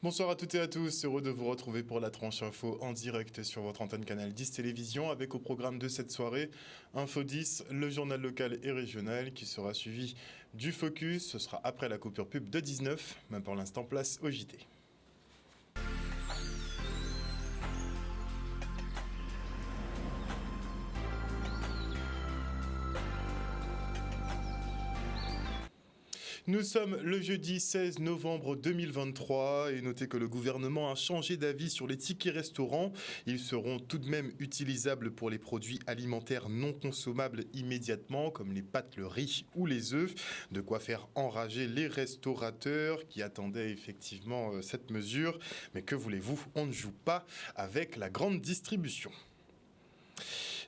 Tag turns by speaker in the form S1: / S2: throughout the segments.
S1: Bonsoir à toutes et à tous, heureux de vous retrouver pour la tranche info en direct sur votre antenne Canal 10 Télévision avec au programme de cette soirée Info 10, le journal local et régional qui sera suivi du Focus. Ce sera après la coupure pub de 19, mais pour l'instant place au JT. Nous sommes le jeudi 16 novembre 2023 et notez que le gouvernement a changé d'avis sur les tickets restaurants. Ils seront tout de même utilisables pour les produits alimentaires non consommables immédiatement comme les pâtes, le riz ou les œufs. De quoi faire enrager les restaurateurs qui attendaient effectivement cette mesure. Mais que voulez-vous, on ne joue pas avec la grande distribution.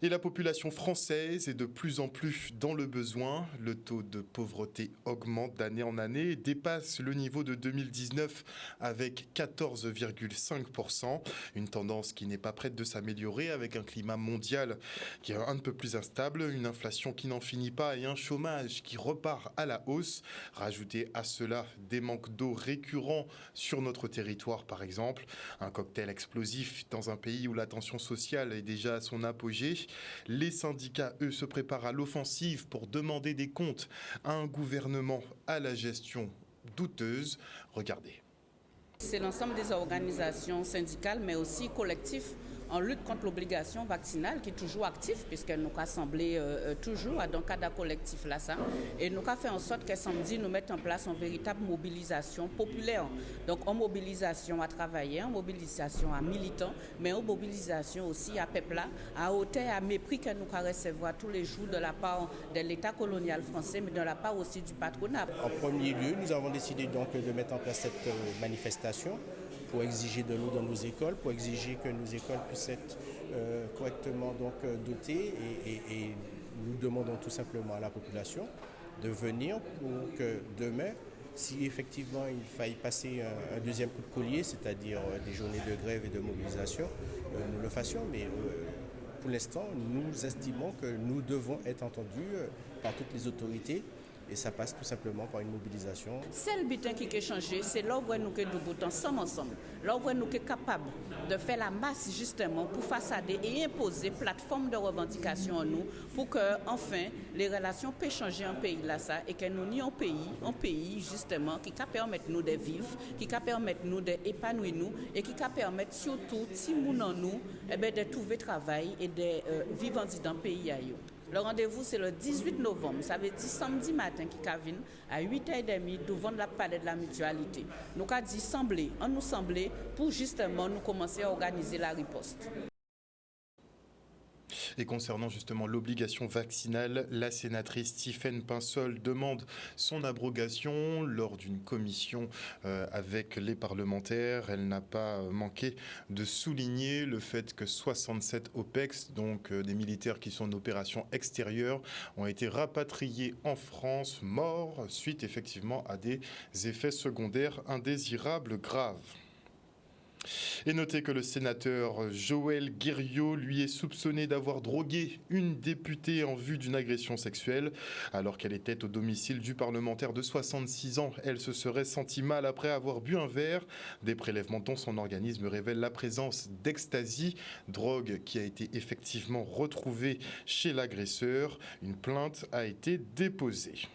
S1: Et la population française est de plus en plus dans le besoin. Le taux de pauvreté augmente d'année en année et dépasse le niveau de 2019 avec 14,5%. Une tendance qui n'est pas prête de s'améliorer avec un climat mondial qui est un peu plus instable, une inflation qui n'en finit pas et un chômage qui repart à la hausse. Rajoutez à cela des manques d'eau récurrents sur notre territoire par exemple. Un cocktail explosif dans un pays où la tension sociale est déjà à son apogée. Les syndicats, eux, se préparent à l'offensive pour demander des comptes à un gouvernement à la gestion douteuse. Regardez.
S2: C'est l'ensemble des organisations syndicales, mais aussi collectives en lutte contre l'obligation vaccinale qui est toujours active, puisqu'elle nous a semblé toujours à un cadre collectif là ça. Et nous a fait en sorte que samedi, nous mettons en place une véritable mobilisation populaire. Donc en mobilisation à travailleurs, en mobilisation à militants, mais en mobilisation aussi à peuple à hauteur, à mépris que nous recevoir tous les jours de la part de l'État colonial français, mais de la part aussi du patronat.
S3: En premier lieu, nous avons décidé donc de mettre en place cette manifestation pour exiger de l'eau dans nos écoles, pour exiger que nos écoles puissent être correctement dotées et nous demandons tout simplement à la population de venir pour que demain, si effectivement il faille passer un deuxième coup de collier, c'est-à-dire des journées de grève et de mobilisation, nous le fassions, mais pour l'instant, nous estimons que nous devons être entendus par toutes les autorités. Et ça passe tout simplement par une mobilisation.
S2: C'est le but qui a changé, c'est là où nous sommes ensemble, là où nous sommes capables de faire la masse justement pour façader et imposer plateforme de revendication en nous pour que enfin les relations puissent changer en pays là ça et que nous n'y un pays justement qui permet nous de vivre, qui permet nous d'épanouir nous et qui permet surtout si nous en nous de trouver travail et de vivre dans le pays ailleurs. Le rendez-vous, c'est le 18 novembre. Ça veut dire samedi matin qui vient à 8h30 devant la palais de la mutualité. Nous avons dit sembler, on nous semblait pour justement nous commencer à organiser la riposte.
S1: Et concernant justement l'obligation vaccinale, la sénatrice Tiffaine Pinsol demande son abrogation lors d'une commission avec les parlementaires. Elle n'a pas manqué de souligner le fait que 67 OPEX, donc des militaires qui sont en opération extérieure, ont été rapatriés en France, morts, suite effectivement à des effets secondaires indésirables graves. Et notez que le sénateur Joël Guerriau, lui, est soupçonné d'avoir drogué une députée en vue d'une agression sexuelle. Alors qu'elle était au domicile du parlementaire de 66 ans, elle se serait sentie mal après avoir bu un verre. Des prélèvements dont son organisme révèlent la présence d'ecstasy, drogue qui a été effectivement retrouvée chez l'agresseur. Une plainte a été déposée.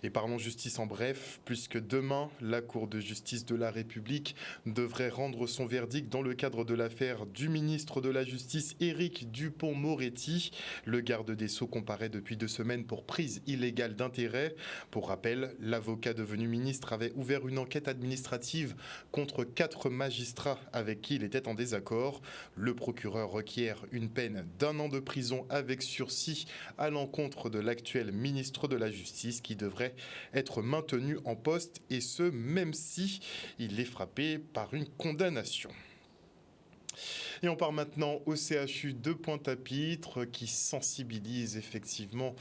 S1: Et parlons justice en bref, puisque demain, la Cour de justice de la République devrait rendre son verdict dans le cadre de l'affaire du ministre de la Justice Éric Dupond-Moretti. Le garde des Sceaux comparaît depuis 2 semaines pour prise illégale d'intérêt. Pour rappel, l'avocat devenu ministre avait ouvert une enquête administrative contre 4 magistrats avec qui il était en désaccord. Le procureur requiert une peine d'1 an de prison avec sursis à l'encontre de l'actuel ministre de la Justice qui devrait être maintenu en poste et ce même si il est frappé par une condamnation. Et on part maintenant au CHU de Pointe-à-Pitre qui sensibilise effectivement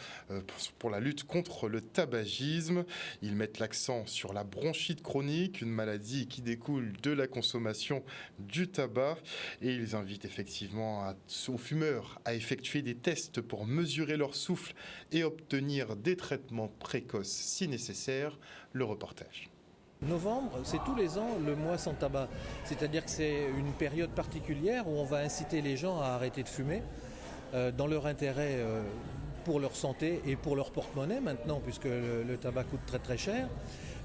S1: pour la lutte contre le tabagisme. Ils mettent l'accent sur la bronchite chronique, une maladie qui découle de la consommation du tabac. Et ils invitent effectivement aux fumeurs à effectuer des tests pour mesurer leur souffle et obtenir des traitements précoces si nécessaire. Le reportage.
S4: Novembre, c'est tous les ans le mois sans tabac. C'est-à-dire que c'est une période particulière où on va inciter les gens à arrêter de fumer dans leur intérêt pour leur santé et pour leur porte-monnaie maintenant, puisque le tabac coûte très très cher.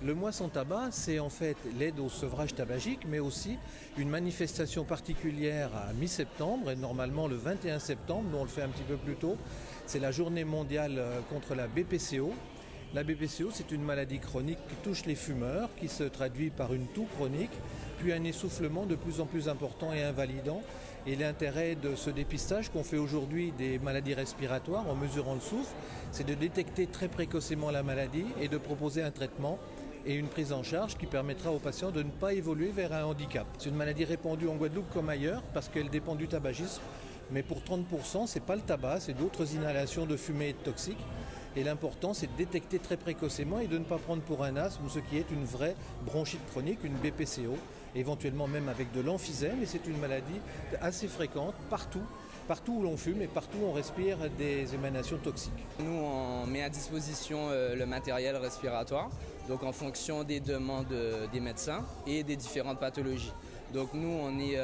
S4: Le mois sans tabac, c'est en fait l'aide au sevrage tabagique, mais aussi une manifestation particulière à mi-septembre, et normalement le 21 septembre, nous on le fait un petit peu plus tôt, c'est la journée mondiale contre la BPCO. La BPCO, c'est une maladie chronique qui touche les fumeurs, qui se traduit par une toux chronique, puis un essoufflement de plus en plus important et invalidant. Et l'intérêt de ce dépistage qu'on fait aujourd'hui des maladies respiratoires en mesurant le souffle, c'est de détecter très précocement la maladie et de proposer un traitement et une prise en charge qui permettra aux patients de ne pas évoluer vers un handicap. C'est une maladie répandue en Guadeloupe comme ailleurs parce qu'elle dépend du tabagisme, mais pour 30%, ce n'est pas le tabac, c'est d'autres inhalations de fumée toxiques. Et l'important, c'est de détecter très précocement et de ne pas prendre pour un asthme ce qui est une vraie bronchite chronique, une BPCO, éventuellement même avec de l'emphysème. Et c'est une maladie assez fréquente partout où l'on fume et partout où on respire des émanations toxiques.
S5: Nous, on met à disposition le matériel respiratoire, donc en fonction des demandes des médecins et des différentes pathologies. Donc nous, on est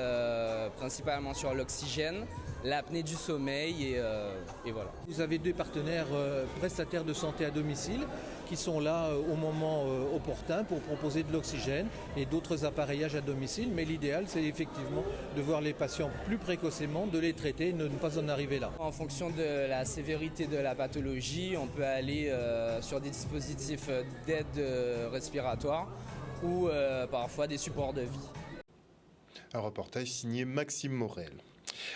S5: principalement sur l'oxygène, l'apnée du sommeil et voilà.
S4: Vous avez deux partenaires prestataires de santé à domicile qui sont là au moment opportun pour proposer de l'oxygène et d'autres appareillages à domicile. Mais l'idéal, c'est effectivement de voir les patients plus précocement, de les traiter et de ne pas en arriver là.
S5: En fonction de la sévérité de la pathologie, on peut aller sur des dispositifs d'aide respiratoire ou parfois des supports de vie.
S1: Un reportage signé Maxime Morel.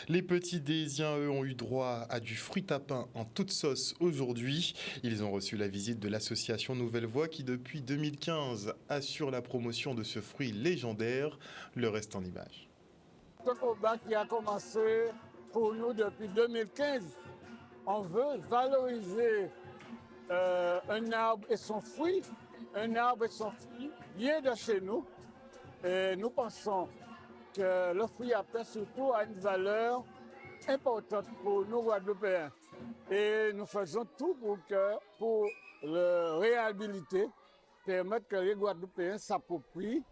S1: Les petits Désiens, eux, ont eu droit à du fruit à pain en toute sauce aujourd'hui. Ils ont reçu la visite de l'association Nouvelle Voie qui, depuis 2015, assure la promotion de ce fruit légendaire. Le reste en images.
S6: Ce combat qui a commencé pour nous depuis 2015. On veut valoriser un arbre et son fruit. Un arbre et son fruit vient de chez nous. Et nous pensons que le fruit à pain surtout a une valeur importante pour nous Guadeloupéens. Et nous faisons tout pour le réhabiliter, permettre que les Guadeloupéens s'approprient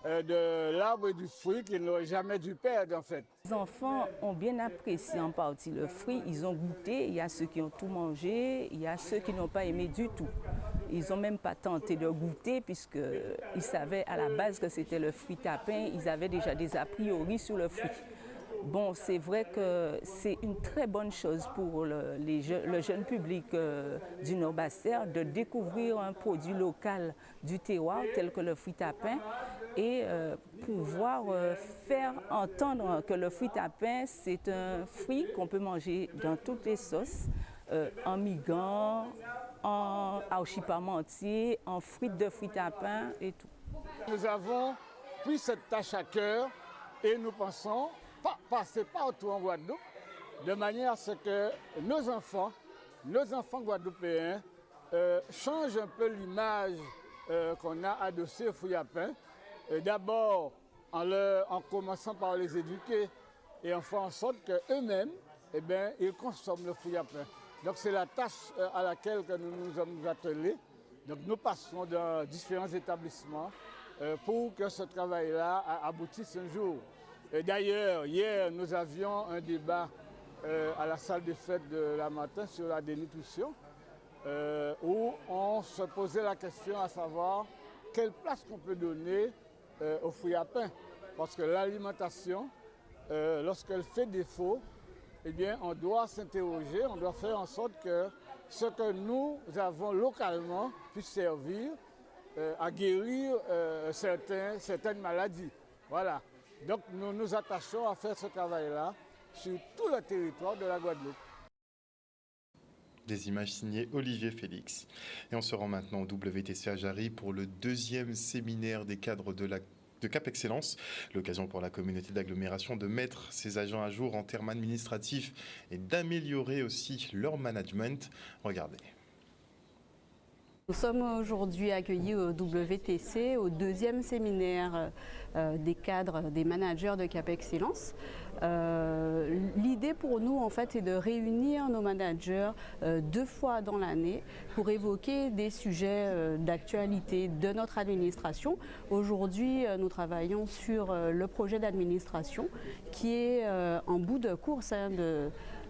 S6: de l'arbre et du fruit qu'ils n'auraient jamais dû perdre en fait.
S7: Les enfants ont bien apprécié en partie le fruit, ils ont goûté, il y a ceux qui ont tout mangé, il y a ceux qui n'ont pas aimé du tout. Ils n'ont même pas tenté de goûter puisqu'ils savaient à la base que c'était le fruit à pain, ils avaient déjà des a priori sur le fruit. Bon, c'est vrai que c'est une très bonne chose pour le jeune public du Nord-Bas-Terre de découvrir un produit local du terroir tel que le fruit à pain et pouvoir faire entendre que le fruit à pain, c'est un fruit qu'on peut manger dans toutes les sauces, en migan, en archipamentier, en frites de fruits à pain et tout.
S6: Nous avons pris cette tâche à cœur et nous pensons passer partout en Guadeloupe de manière à ce que nos enfants guadeloupéens changent un peu l'image qu'on a adossée aux fruits à pain. D'abord en commençant par les éduquer et en faisant en sorte qu'eux-mêmes, ils consomment le fruit à pain. Donc c'est la tâche à laquelle que nous nous sommes attelés. Donc nous passons dans différents établissements pour que ce travail-là aboutisse un jour. D'ailleurs, hier, nous avions un débat à la salle des fêtes de la matin sur la dénutrition où on se posait la question à savoir quelle place qu'on peut donner aux fruits à pain. Parce que l'alimentation, lorsqu'elle fait défaut, eh bien, on doit s'interroger, on doit faire en sorte que ce que nous avons localement puisse servir à guérir certaines maladies. Voilà. Donc nous nous attachons à faire ce travail-là sur tout le territoire de la Guadeloupe.
S1: Des images signées Olivier Félix. Et on se rend maintenant au WTC à Jarry pour le 2e séminaire des cadres de Cap Excellence, l'occasion pour la communauté d'agglomération de mettre ses agents à jour en termes administratifs et d'améliorer aussi leur management. Regardez.
S8: Nous sommes aujourd'hui accueillis au WTC, au 2e séminaire des cadres, des managers de Cap Excellence. L'idée l'idée pour nous, en fait, est de réunir nos managers 2 fois dans l'année pour évoquer des sujets d'actualité de notre administration. Aujourd'hui, nous travaillons sur le projet d'administration qui est en bout de course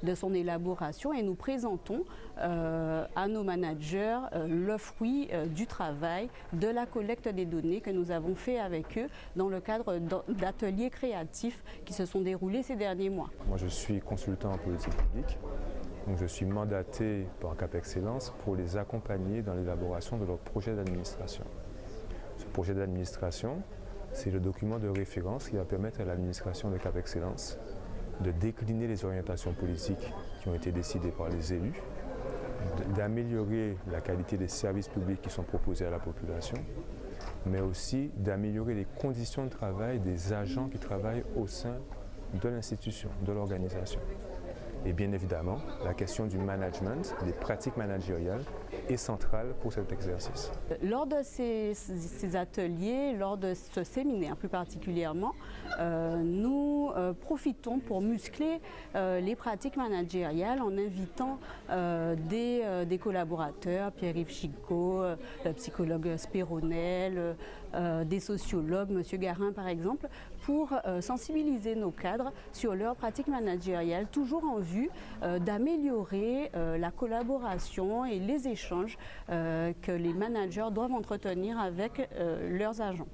S8: de son élaboration et nous présentons à nos managers le fruit du travail, de la collecte des données que nous avons fait avec eux dans le cadre d'ateliers créatifs qui se sont déroulés ces derniers mois.
S9: Moi, je suis consultant en politique publique, donc je suis mandaté par Cap Excellence pour les accompagner dans l'élaboration de leur projet d'administration. Ce projet d'administration, c'est le document de référence qui va permettre à l'administration de Cap Excellence de décliner les orientations politiques qui ont été décidées par les élus, d'améliorer la qualité des services publics qui sont proposés à la population, mais aussi d'améliorer les conditions de travail des agents qui travaillent au sein de l'institution, de l'organisation. Et bien évidemment, la question du management, des pratiques managériales, est centrale pour cet exercice.
S8: Lors de ces ateliers, lors de ce séminaire plus particulièrement, nous profitons pour muscler les pratiques managériales en invitant des collaborateurs, Pierre-Yves Chicot, le psychologue Spéronel, des sociologues, M. Garin par exemple, pour sensibiliser nos cadres sur leurs pratiques managériales, toujours en vue d'améliorer la collaboration et les échanges que les managers doivent entretenir avec leurs agents.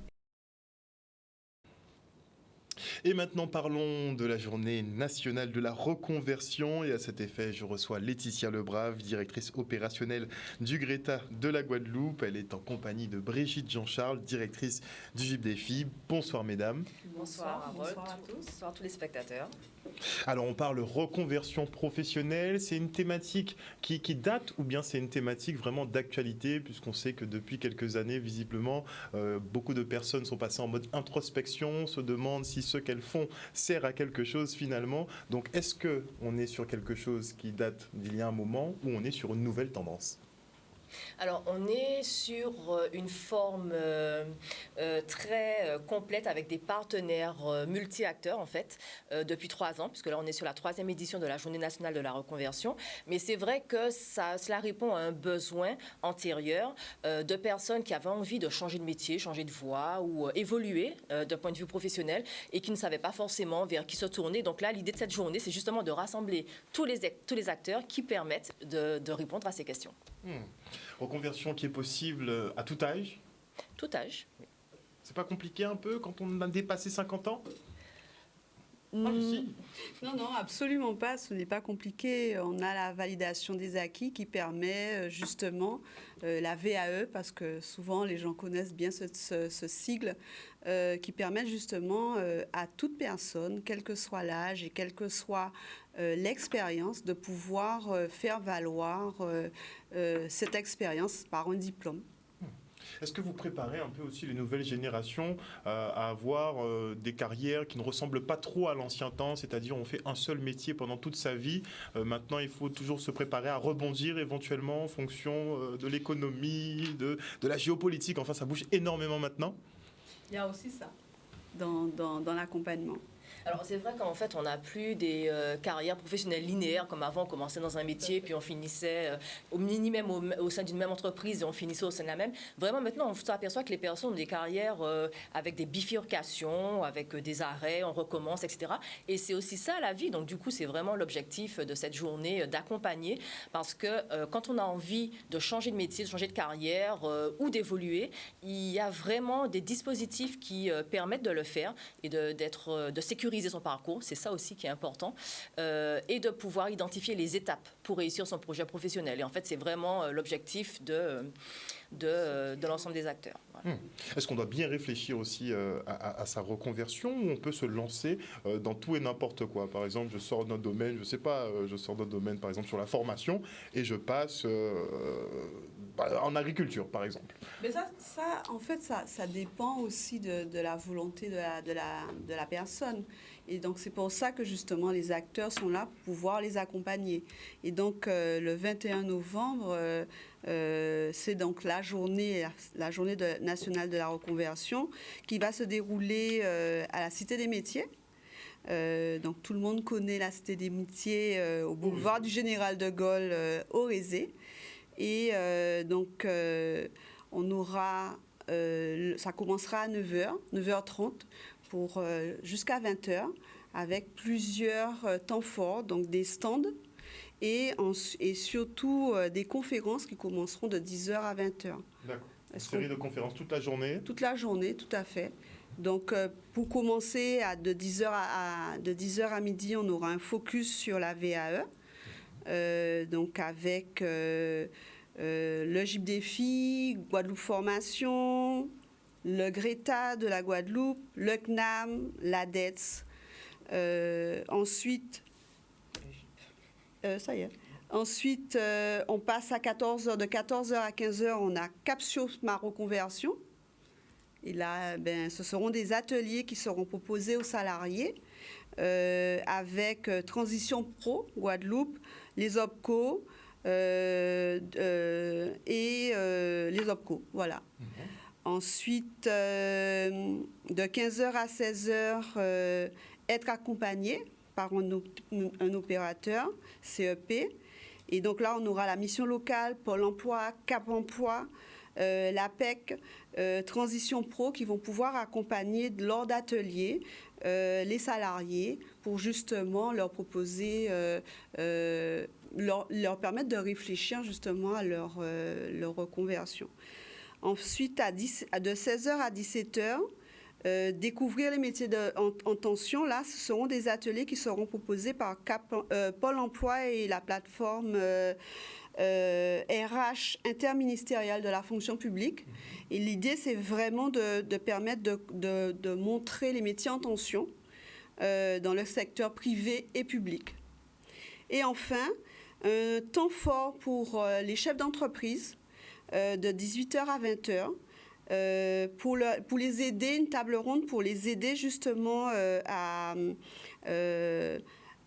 S1: Et maintenant, parlons de la journée nationale de la reconversion. Et à cet effet, je reçois Laetitia Lebrave, directrice opérationnelle du Greta de la Guadeloupe. Elle est en compagnie de Brigitte Jean-Charles, directrice du GIP des filles. Bonsoir, mesdames.
S10: Bonsoir, bonsoir à tous. Bonsoir à tous les spectateurs.
S1: Alors, on parle reconversion professionnelle. C'est une thématique qui date ou bien c'est une thématique vraiment d'actualité, puisqu'on sait que depuis quelques années, visiblement, beaucoup de personnes sont passées en mode introspection, se demandent si ce qu'elles font sert à quelque chose finalement. Donc, est-ce qu'on est sur quelque chose qui date d'il y a un moment ou on est sur une nouvelle tendance ?
S10: Alors, on est sur une forme très complète avec des partenaires multi-acteurs, en fait, depuis 3 ans, puisque là, on est sur la 3e édition de la Journée nationale de la reconversion. Mais c'est vrai que cela répond à un besoin antérieur de personnes qui avaient envie de changer de métier, changer de voie ou évoluer d'un point de vue professionnel et qui ne savaient pas forcément vers qui se tourner. Donc là, l'idée de cette journée, c'est justement de rassembler tous les acteurs qui permettent de répondre à ces questions.
S1: Reconversion qui est possible à tout âge ?
S10: Tout âge. Oui.
S1: C'est pas compliqué un peu quand on a dépassé 50 ans ?
S11: Non, absolument pas. Ce n'est pas compliqué. On a la validation des acquis qui permet justement la VAE, parce que souvent les gens connaissent bien ce sigle, qui permet justement à toute personne, quel que soit l'âge et quelle que soit l'expérience, de pouvoir faire valoir cette expérience par un diplôme.
S1: Est-ce que vous préparez un peu aussi les nouvelles générations à avoir des carrières qui ne ressemblent pas trop à l'ancien temps, c'est-à-dire on fait un seul métier pendant toute sa vie. Maintenant, il faut toujours se préparer à rebondir éventuellement en fonction de l'économie, de la géopolitique. Enfin, ça bouge énormément maintenant.
S11: Il y a aussi ça dans l'accompagnement.
S10: Alors c'est vrai qu'en fait on n'a plus des carrières professionnelles linéaires comme avant. On commençait dans un métier puis on finissait au minimum au sein d'une même entreprise et on finissait au sein de la même. Vraiment maintenant on s'aperçoit que les personnes ont des carrières avec des bifurcations, avec des arrêts, on recommence, etc. Et c'est aussi ça la vie. Donc du coup c'est vraiment l'objectif de cette journée d'accompagner, parce que quand on a envie de changer de métier, de changer de carrière ou d'évoluer, il y a vraiment des dispositifs qui permettent de le faire et de sécuriser son parcours, c'est ça aussi qui est important, et de pouvoir identifier les étapes pour réussir son projet professionnel. Et en fait, c'est vraiment l'objectif de l'ensemble des acteurs. Voilà.
S1: Est-ce qu'on doit bien réfléchir aussi à sa reconversion, ou on peut se lancer dans tout et n'importe quoi ? Par exemple, je sors d'un domaine, je sors d'un domaine par exemple sur la formation et je passe en agriculture par exemple.
S11: Mais ça en fait, ça dépend aussi de la volonté de la personne. Et donc, c'est pour ça que justement les acteurs sont là pour pouvoir les accompagner. Et donc, le 21 novembre, c'est donc la journée nationale de la reconversion qui va se dérouler à la Cité des métiers. Donc tout le monde connaît la Cité des Métiers au boulevard du Général de Gaulle au Rézé. Et donc on aura, ça commencera à 9h, 9h30 pour jusqu'à 20h avec plusieurs temps forts, donc des stands et surtout des conférences qui commenceront de 10h à 20h.
S1: D'accord. Une série de conférences toute la journée? Toute
S11: la journée, tout à fait. Donc, pour commencer, de 10h à midi, on aura un focus sur la VAE, donc avec le GIP Défi, Guadeloupe Formation, le GRETA de la Guadeloupe, le CNAM, l'ADETS. Ensuite, ça y est. Ensuite, on passe à 14h. De 14h à 15h, on a Capsio Ma Reconversion. Et là, ce seront des ateliers qui seront proposés aux salariés avec Transition Pro Guadeloupe, les OPCO et les OPCO. Voilà. Ensuite, de 15h à 16h, être accompagné par un opérateur, CEP. Et donc là, on aura la mission locale, Pôle emploi, Cap emploi, l'APEC, Transition Pro qui vont pouvoir accompagner lors d'ateliers les salariés pour justement leur proposer, leur permettre de réfléchir justement à leur reconversion. Ensuite, de 16h à 17h, découvrir les métiers en tension. Là, ce seront des ateliers qui seront proposés par Pôle emploi et la plateforme RH interministérielle de la fonction publique. Et l'idée, c'est vraiment de permettre de montrer les métiers en tension dans le secteur privé et public. Et enfin, un temps fort pour les chefs d'entreprise de 18h à 20h. Pour les aider, une table ronde pour les aider justement à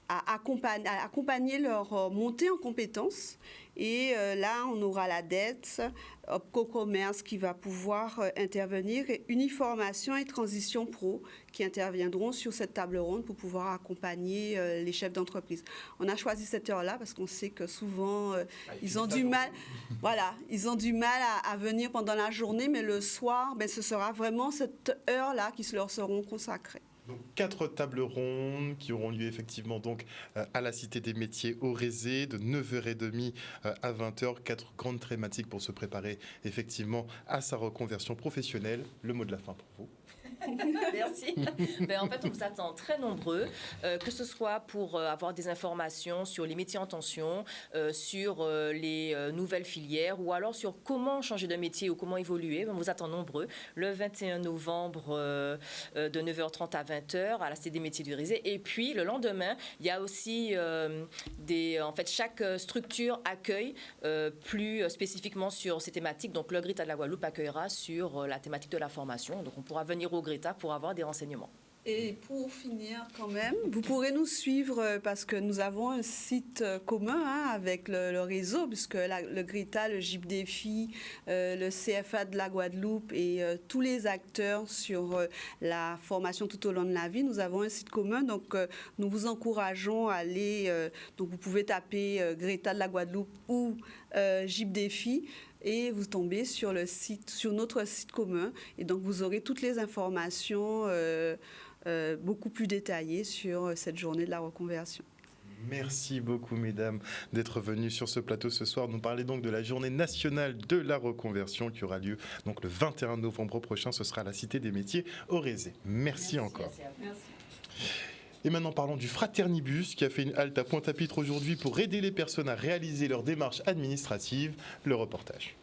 S11: accompagner leur montée en compétences. Et là, on aura la dette, OPCO Commerce qui va pouvoir intervenir et Uniformation et Transition Pro qui interviendront sur cette table ronde pour pouvoir accompagner les chefs d'entreprise. On a choisi cette heure-là parce qu'on sait que souvent, ils ont du mal, ils ont du mal à venir pendant la journée, mais le soir, ce sera vraiment cette heure-là qui leur seront consacrées.
S1: Donc, 4 tables rondes qui auront lieu effectivement donc à la Cité des Métiers au Rézé de 9h30 à 20h. 4 grandes thématiques pour se préparer effectivement à sa reconversion professionnelle. Le mot de la fin pour vous.
S10: Merci. En fait, on vous attend très nombreux, que ce soit pour avoir des informations sur les métiers en tension, sur les nouvelles filières ou alors sur comment changer de métier ou comment évoluer. On vous attend nombreux le 21 novembre de 9h30 à 20h à la Cité des Métiers du Rézé. Et puis, le lendemain, il y a aussi en fait, chaque structure accueille plus spécifiquement sur ces thématiques. Donc, le GRETA de la Guadeloupe accueillera sur la thématique de la formation. Donc, on pourra venir au GRETA pour avoir des renseignements.
S11: Et pour finir quand même, vous pourrez nous suivre parce que nous avons un site commun avec le réseau, puisque le GRETA, le GIP Défi, le CFA de la Guadeloupe et tous les acteurs sur la formation tout au long de la vie, nous avons un site commun. Donc, nous vous encourageons à aller, donc vous pouvez taper GRETA de la Guadeloupe ou GIP Défi. Et vous tombez sur notre site commun. Et donc, vous aurez toutes les informations beaucoup plus détaillées sur cette journée de la reconversion.
S1: Merci beaucoup, mesdames, d'être venues sur ce plateau ce soir. Nous parler donc de la journée nationale de la reconversion qui aura lieu donc le 21 novembre prochain. Ce sera à la Cité des Métiers au Rézé. Merci encore.
S11: Merci.
S1: Et maintenant, parlons du Fraternibus qui a fait une halte à Pointe-à-Pitre aujourd'hui pour aider les personnes à réaliser leurs démarches administratives. Le reportage.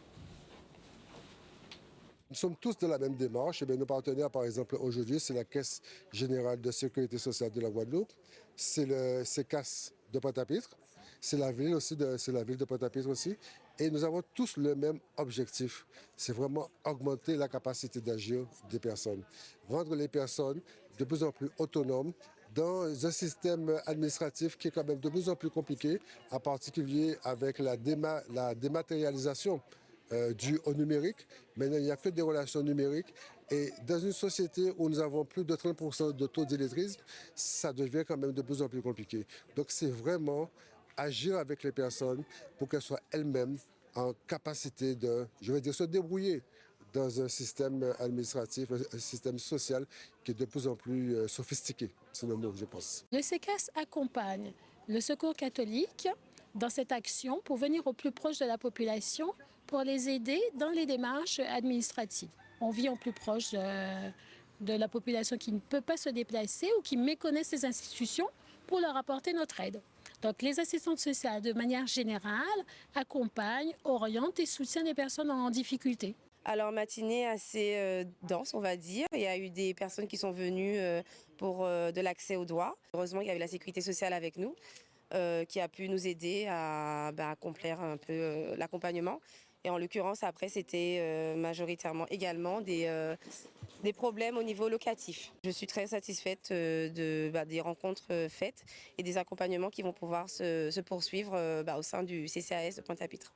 S12: Nous sommes tous dans la même démarche. Et bien, nos partenaires, par exemple, aujourd'hui, c'est la Caisse générale de sécurité sociale de la Guadeloupe, c'est le CECAS de Pointe-à-Pitre, c'est la ville de Pointe-à-Pitre aussi. Et nous avons tous le même objectif, c'est vraiment augmenter la capacité d'agir des personnes, rendre les personnes de plus en plus autonomes, dans un système administratif qui est quand même de plus en plus compliqué, en particulier avec la dématérialisation dues au numérique. Maintenant, il n'y a que des relations numériques. Et dans une société où nous avons plus de 30% de taux d'illettrisme, ça devient quand même de plus en plus compliqué. Donc c'est vraiment agir avec les personnes pour qu'elles soient elles-mêmes en capacité de, je vais dire, se débrouiller dans un système administratif, un système social qui est de plus en plus sophistiqué. C'est le mot, je pense.
S13: Le CECAS accompagne le Secours catholique dans cette action pour venir au plus proche de la population, pour les aider dans les démarches administratives. On vit au plus proche de la population qui ne peut pas se déplacer ou qui méconnaît ces institutions pour leur apporter notre aide. Donc les assistantes sociales, de manière générale, accompagnent, orientent et soutiennent les personnes en difficulté.
S14: Alors matinée assez dense, on va dire. Il y a eu des personnes qui sont venues pour de l'accès aux droits. Heureusement, il y a eu la sécurité sociale avec nous, qui a pu nous aider à accomplir un peu l'accompagnement. Et en l'occurrence, après, c'était majoritairement également des problèmes au niveau locatif. Je suis très satisfaite des rencontres faites et des accompagnements qui vont pouvoir se poursuivre au sein du CCAS de Pointe-à-Pitre.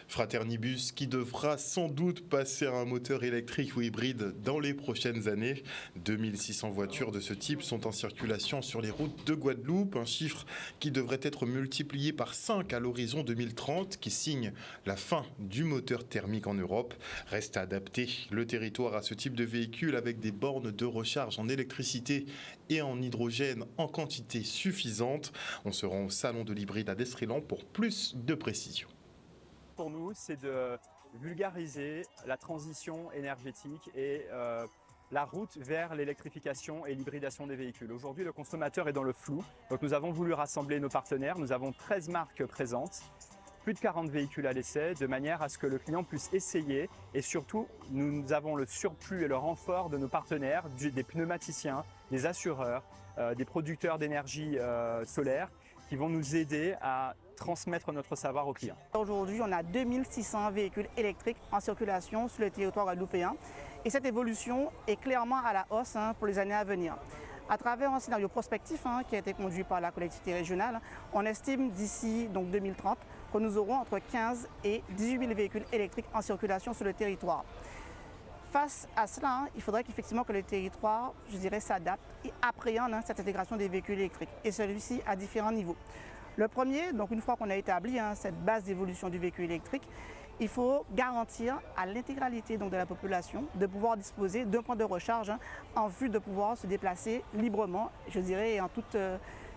S1: Fraternibus qui devra sans doute passer à un moteur électrique ou hybride dans les prochaines années. 2600 voitures de ce type sont en circulation sur les routes de Guadeloupe, un chiffre qui devrait être multiplié par 5 à l'horizon 2030, qui signe la fin du moteur thermique en Europe. Reste à adapter le territoire à ce type de véhicule avec des bornes de recharge en électricité et en hydrogène en quantité suffisante. On se rend au salon de l'hybride à Destrélan pour plus de précisions.
S15: Pour nous, c'est de vulgariser la transition énergétique et la route vers l'électrification et l'hybridation des véhicules. Aujourd'hui, le consommateur est dans le flou. Donc nous avons voulu rassembler nos partenaires. Nous avons 13 marques présentes, plus de 40 véhicules à l'essai, de manière à ce que le client puisse essayer. Et surtout, nous avons le surplus et le renfort de nos partenaires, des pneumaticiens, des assureurs, des producteurs d'énergie solaire, qui vont nous aider à transmettre notre savoir aux clients.
S16: Aujourd'hui, on a 2600 véhicules électriques en circulation sur le territoire guadeloupéen et cette évolution est clairement à la hausse pour les années à venir. À travers un scénario prospectif qui a été conduit par la collectivité régionale, on estime d'ici 2030 que nous aurons entre 15 et 18 000 véhicules électriques en circulation sur le territoire. Face à cela, il faudrait qu'effectivement que le territoire, je dirais, s'adapte et appréhende cette intégration des véhicules électriques, et celui-ci à différents niveaux. Le premier, donc une fois qu'on a établi cette base d'évolution du véhicule électrique, il faut garantir à l'intégralité de la population de pouvoir disposer d'un point de recharge en vue de pouvoir se déplacer librement, je dirais, en toute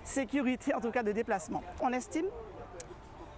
S16: sécurité en tout cas de déplacement. On estime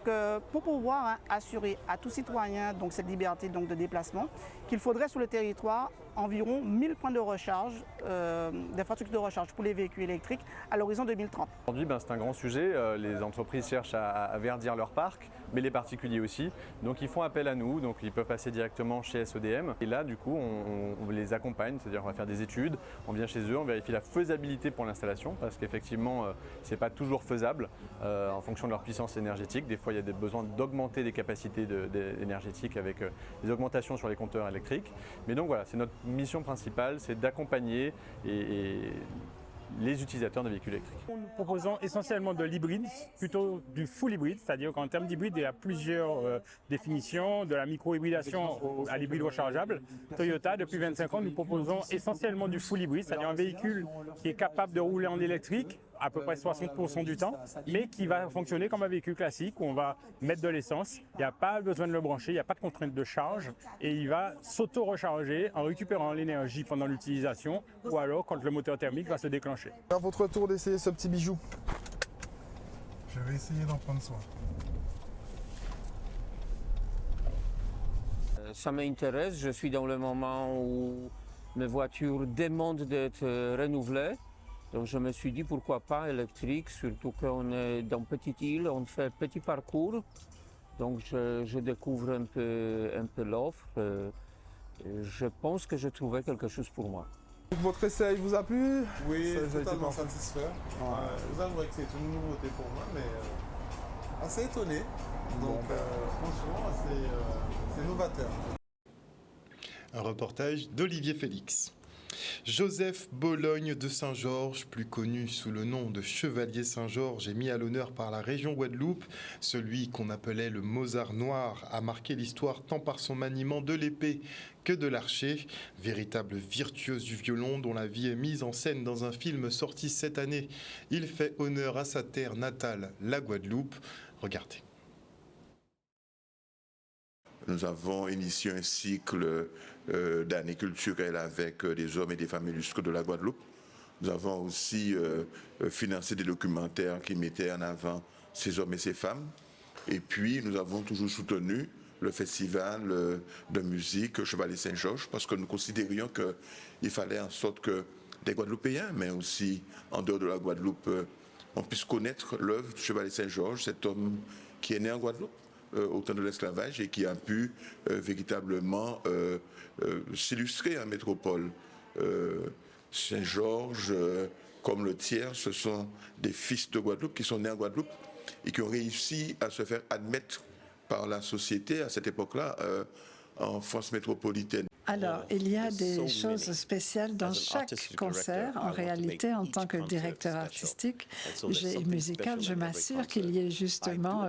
S16: que pour pouvoir assurer à tout citoyen cette liberté de déplacement, qu'il faudrait sur le territoire environ 1000 points de recharge, d'infrastructures de recharge pour les véhicules électriques à l'horizon 2030.
S15: Aujourd'hui, c'est un grand sujet. Les entreprises cherchent à verdir leur parc, mais les particuliers aussi. Donc ils font appel à nous, donc ils peuvent passer directement chez SODM. Et là, du coup, on les accompagne, c'est-à-dire on va faire des études, on vient chez eux, on vérifie la faisabilité pour l'installation, parce qu'effectivement, ce n'est pas toujours faisable en fonction de leur puissance énergétique. Des fois, il y a des besoins d'augmenter des capacités énergétiques avec des augmentations sur les compteurs électriques. Mais donc voilà, c'est notre mission principale, c'est d'accompagner les utilisateurs de véhicules électriques.
S17: Nous proposons essentiellement de l'hybride, plutôt du full hybride, c'est-à-dire qu'en termes d'hybride, il y a plusieurs définitions, de la micro-hybridation à l'hybride rechargeable. Toyota, depuis 25 ans, nous proposons essentiellement du full hybride, c'est-à-dire un véhicule qui est capable de rouler en électrique à peu près 60% du temps, mais qui va fonctionner comme un véhicule classique où on va mettre de l'essence, il n'y a pas besoin de le brancher, il n'y a pas de contrainte de charge et il va s'auto-recharger en récupérant l'énergie pendant l'utilisation ou alors quand le moteur thermique va se déclencher.
S18: À votre tour d'essayer ce petit bijou. Je vais essayer d'en prendre soin.
S19: Ça m'intéresse, je suis dans le moment où mes voitures demandent d'être renouvelées. Donc je me suis dit pourquoi pas électrique, surtout qu'on est dans petite île, on fait petit parcours. Donc je découvre un peu l'offre. Je pense que j'ai trouvé quelque chose pour moi.
S18: Votre essai vous a plu?
S20: Oui, totalement satisfait. Vous avouez que c'est une nouveauté pour moi, mais assez étonné. Donc franchement, c'est novateur.
S1: Un reportage d'Olivier Félix. Joseph Bologne de Saint-Georges, plus connu sous le nom de Chevalier Saint-Georges, est mis à l'honneur par la région Guadeloupe. Celui qu'on appelait le Mozart noir a marqué l'histoire tant par son maniement de l'épée que de l'archer. Véritable virtuose du violon dont la vie est mise en scène dans un film sorti cette année. Il fait honneur à sa terre natale, la Guadeloupe. Regardez.
S21: Nous avons initié un cycle d'années culturelles avec des hommes et des femmes illustres de la Guadeloupe. Nous avons aussi financé des documentaires qui mettaient en avant ces hommes et ces femmes. Et puis, nous avons toujours soutenu le festival de musique Chevalier Saint-Georges parce que nous considérions qu'il fallait en sorte que des Guadeloupéens, mais aussi en dehors de la Guadeloupe, on puisse connaître l'œuvre du Chevalier Saint-Georges, cet homme qui est né en Guadeloupe au temps de l'esclavage et qui a pu véritablement s'illustrer en métropole. Saint-Georges, comme le tiers, ce sont des fils de Guadeloupe qui sont nés en Guadeloupe et qui ont réussi à se faire admettre par la société à cette époque-là en France métropolitaine.
S22: Alors, il y a des choses spéciales dans chaque concert. En réalité, en tant que directeur artistique et musical, je m'assure qu'il y ait justement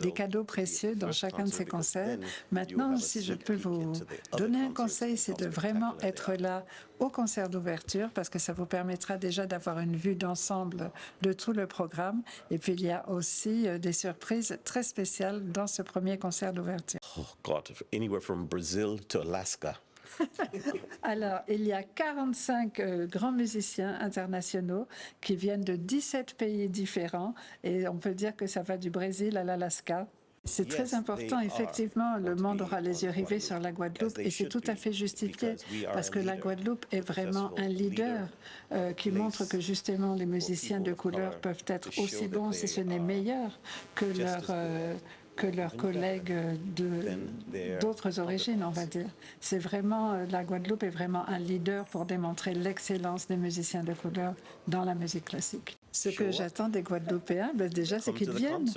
S22: des cadeaux précieux dans chacun de ces concerts. Maintenant, si je peux vous donner un conseil, c'est de vraiment être là au concert d'ouverture parce que ça vous permettra déjà d'avoir une vue d'ensemble de tout le programme. Et puis, il y a aussi des surprises très spéciales dans ce premier concert d'ouverture.
S23: Oh God, anywhere from Brazil to Alaska.
S22: Alors, il y a 45 grands musiciens internationaux qui viennent de 17 pays différents et on peut dire que ça va du Brésil à l'Alaska. C'est très important, effectivement, le monde aura les yeux rivés sur la Guadeloupe et c'est tout à fait justifié parce que la Guadeloupe est vraiment un leader qui montre que justement les musiciens de couleur peuvent être aussi bons, si ce n'est meilleurs, que leurs collègues d'autres origines, on va dire. C'est vraiment, la Guadeloupe est vraiment un leader pour démontrer l'excellence des musiciens de couleur dans la musique classique. Ce que j'attends des Guadeloupéens, déjà, c'est qu'ils viennent,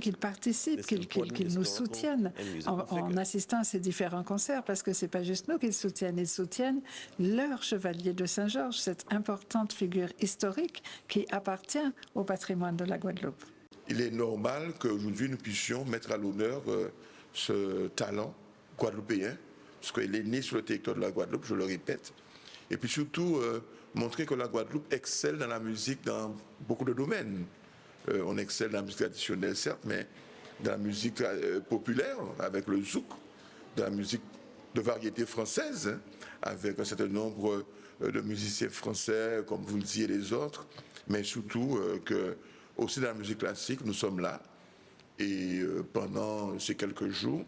S22: qu'ils participent, qu'ils nous soutiennent en assistant à ces différents concerts, parce que c'est pas juste nous qu'ils soutiennent, ils soutiennent leur Chevalier de Saint-Georges, cette importante figure historique qui appartient au patrimoine de la Guadeloupe.
S21: Il est normal qu'aujourd'hui nous puissions mettre à l'honneur ce talent guadeloupéen, parce qu'il est né sur le territoire de la Guadeloupe, je le répète, et puis surtout montrer que la Guadeloupe excelle dans la musique dans beaucoup de domaines. On excelle dans la musique traditionnelle, certes, mais dans la musique populaire, avec le zouk, dans la musique de variété française, hein, avec un certain nombre de musiciens français, comme vous le disiez, les autres, mais surtout que aussi dans la musique classique, nous sommes là. Et pendant ces quelques jours,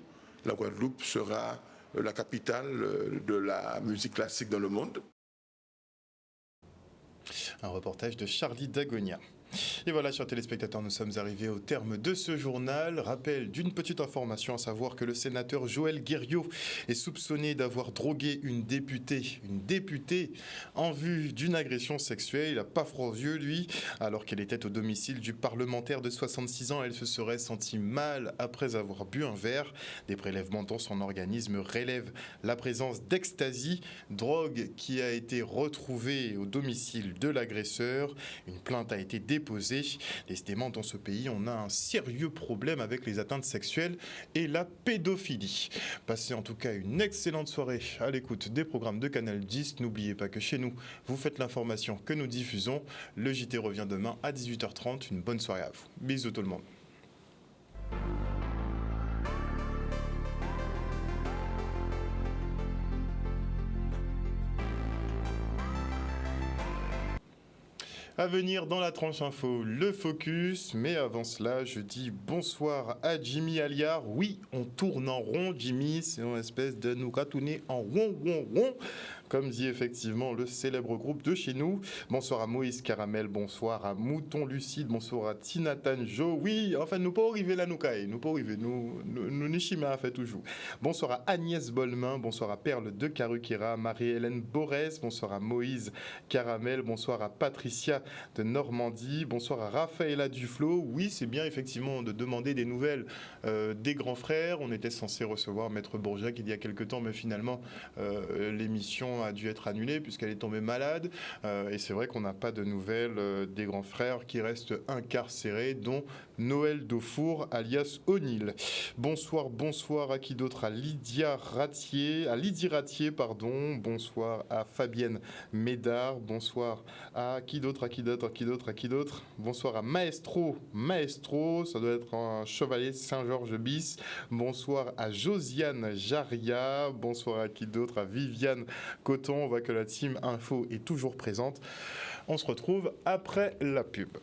S21: la Guadeloupe sera la capitale de la musique classique dans le monde.
S1: Un reportage de Charlie Dagonia. Et voilà, chers téléspectateurs, nous sommes arrivés au terme de ce journal. Rappel d'une petite information, à savoir que le sénateur Joël Guerriot est soupçonné d'avoir drogué une députée en vue d'une agression sexuelle. Il n'a pas froid aux yeux, lui, alors qu'elle était au domicile du parlementaire de 66 ans. Elle se serait sentie mal après avoir bu un verre. Des prélèvements dans son organisme relèvent la présence d'ecstasy, drogue qui a été retrouvée au domicile de l'agresseur. Une plainte a été déposée. Décidément, dans ce pays, on a un sérieux problème avec les atteintes sexuelles et la pédophilie. Passez en tout cas une excellente soirée à l'écoute des programmes de Canal 10. N'oubliez pas que chez nous, vous faites l'information que nous diffusons. Le JT revient demain à 18h30. Une bonne soirée à vous. Bisous tout le monde. À venir dans la tranche info, le focus. Mais avant cela, je dis bonsoir à Jimmy Aliard. Oui, on tourne en rond, Jimmy. C'est une espèce de nous tourner en rond, comme dit effectivement le célèbre groupe de chez nous. Bonsoir à Moïse Caramel, bonsoir à Mouton Lucide, bonsoir à Tina Tanjo. Oui, enfin, nous pas arriver là, nous pas arriver, nous Nishima fait toujours. Bonsoir à Agnès Bolmin, bonsoir à Perle de Karukira, Marie-Hélène Borès, bonsoir à Moïse Caramel, bonsoir à Patricia de Normandie, bonsoir à Raphaëla Duflo. Oui, c'est bien effectivement de demander des nouvelles des grands frères. On était censé recevoir Maître Bourjac il y a quelque temps, mais finalement l'émission compétition a dû être annulée puisqu'elle est tombée malade. Et c'est vrai qu'on n'a pas de nouvelles des grands frères qui restent incarcérés, dont Noël Daufour, alias O'Neill. Bonsoir à qui d'autre? À Lydie Ratier, pardon. Bonsoir à Fabienne Médard. Bonsoir à qui d'autre? Bonsoir à Maestro, ça doit être un chevalier Saint-Georges bis. Bonsoir à Josiane Jaria. Bonsoir à qui d'autre? À Viviane Coton. On voit que la team Info est toujours présente. On se retrouve après la pub.